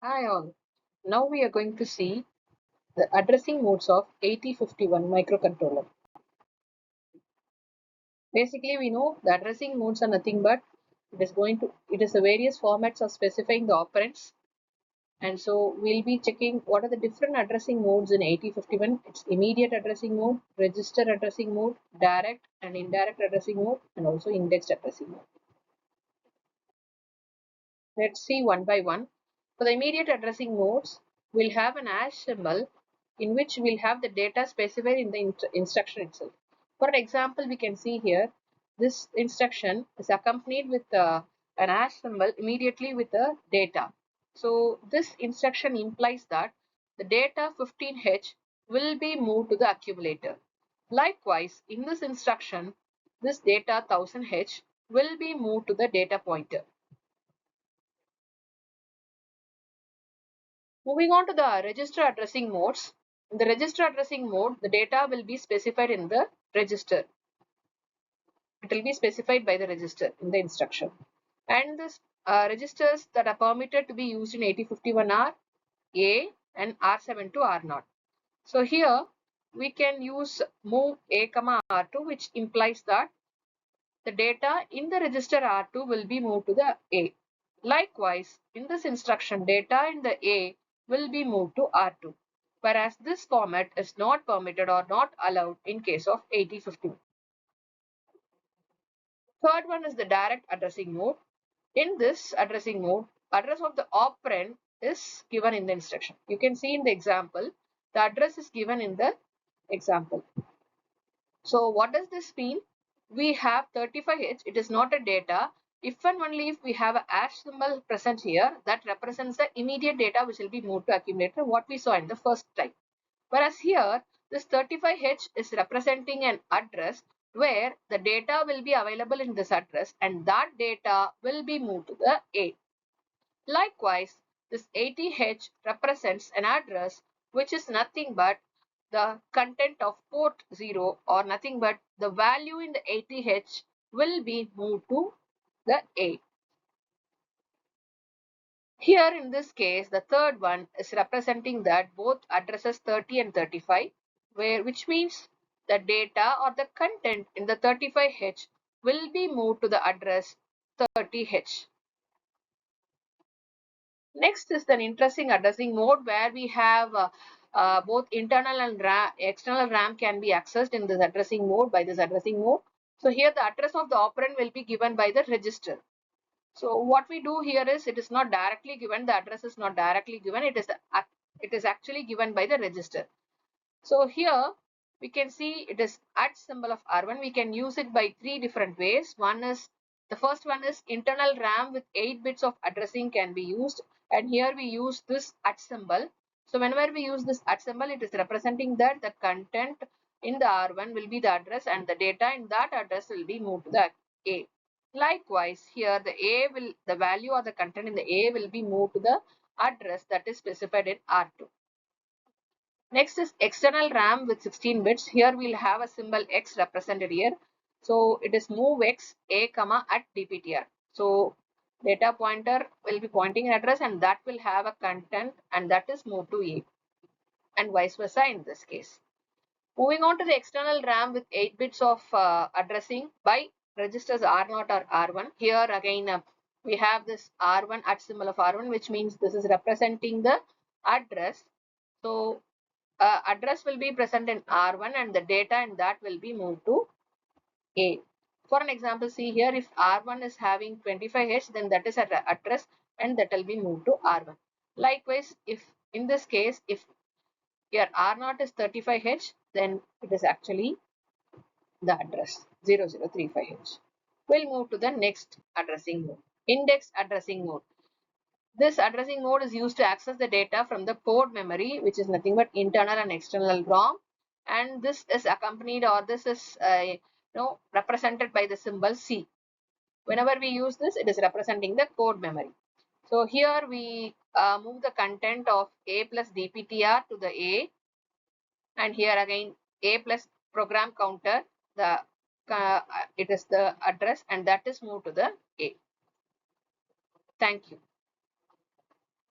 Hi all. Now we are going to see the addressing modes of 8051 microcontroller. Basically, we know the addressing modes are nothing but it is the various formats of specifying the operands. And so we'll be checking what are the different addressing modes in 8051. It's immediate addressing mode, register addressing mode, direct and indirect addressing mode, and also indexed addressing mode. Let's see one by one. For the immediate addressing modes, we'll have an hash symbol in which we'll have the data specified in the instruction itself. For example, we can see here this instruction is accompanied with an hash symbol immediately with the data. So this instruction implies that the data 15H will be moved to the accumulator. Likewise, in this instruction, this data 1000H will be moved to the data pointer. Moving on to the register addressing modes. In the register addressing mode, the data will be specified in the register. It will be specified by the register in the instruction. And the registers that are permitted to be used in 8051 are A and R7 to R0. So here we can use move A, R2, which implies that the data in the register R2 will be moved to the A. Likewise, in this instruction, data in the A will be moved to R2, whereas this format is not permitted or not allowed in case of 8050. Third one is the direct addressing mode. In this addressing mode, address of the operand is given in the instruction. You can see in the example, the address is given in the example. So what does this mean? We have 35H, it is not a data. If and only if we have a hash symbol present here, that represents the immediate data which will be moved to accumulator, what we saw in the first type. Whereas here, this 35H is representing an address where the data will be available in this address and that data will be moved to the A. Likewise, this 80H represents an address which is nothing but the content of port 0 or nothing but the value in the 80H will be moved to the A. Here in this case, the third one is representing that both addresses 30 and 35, which means the data or the content in the 35H will be moved to the address 30H. Next is an interesting addressing mode where we have both internal and external RAM can be accessed in this addressing mode by this addressing mode. So here the address of the operand will be given by the register. So what we do here is it is not directly given, the address is not directly given, it is actually given by the register. So here we can see it is at symbol of R1. We can use it by three different ways. The first one is internal RAM with 8 bits of addressing can be used, and here we use this at symbol. So whenever we use this at symbol, it is representing that the content in the R1 will be the address and the data in that address will be moved to the A. Likewise, here the value or the content in the A will be moved to the address that is specified in R2. Next is external RAM with 16 bits. Here we'll have a symbol X represented here. So it is move X A comma at DPTR. So data pointer will be pointing an address and that will have a content and that is moved to A and vice versa in this case. Moving on to the external RAM with 8 bits of addressing by registers R0 or R1. Here again we have this R1 at symbol of R1, which means this is representing the address. So address will be present in R1 and the data in that will be moved to A. For an example, see here if R1 is having 25H, then that is an address and that will be moved to R1. Likewise, if in this case, if here R0 is 35H, then it is actually the address 0035H. We'll move to the next addressing mode, index addressing mode. This addressing mode is used to access the data from the code memory, which is nothing but internal and external ROM. And this is accompanied or this is represented by the symbol C. Whenever we use this, it is representing the code memory. So here we move the content of A plus DPTR to the A. And here again A plus program counter, it is the address and that is moved to the A. Thank you.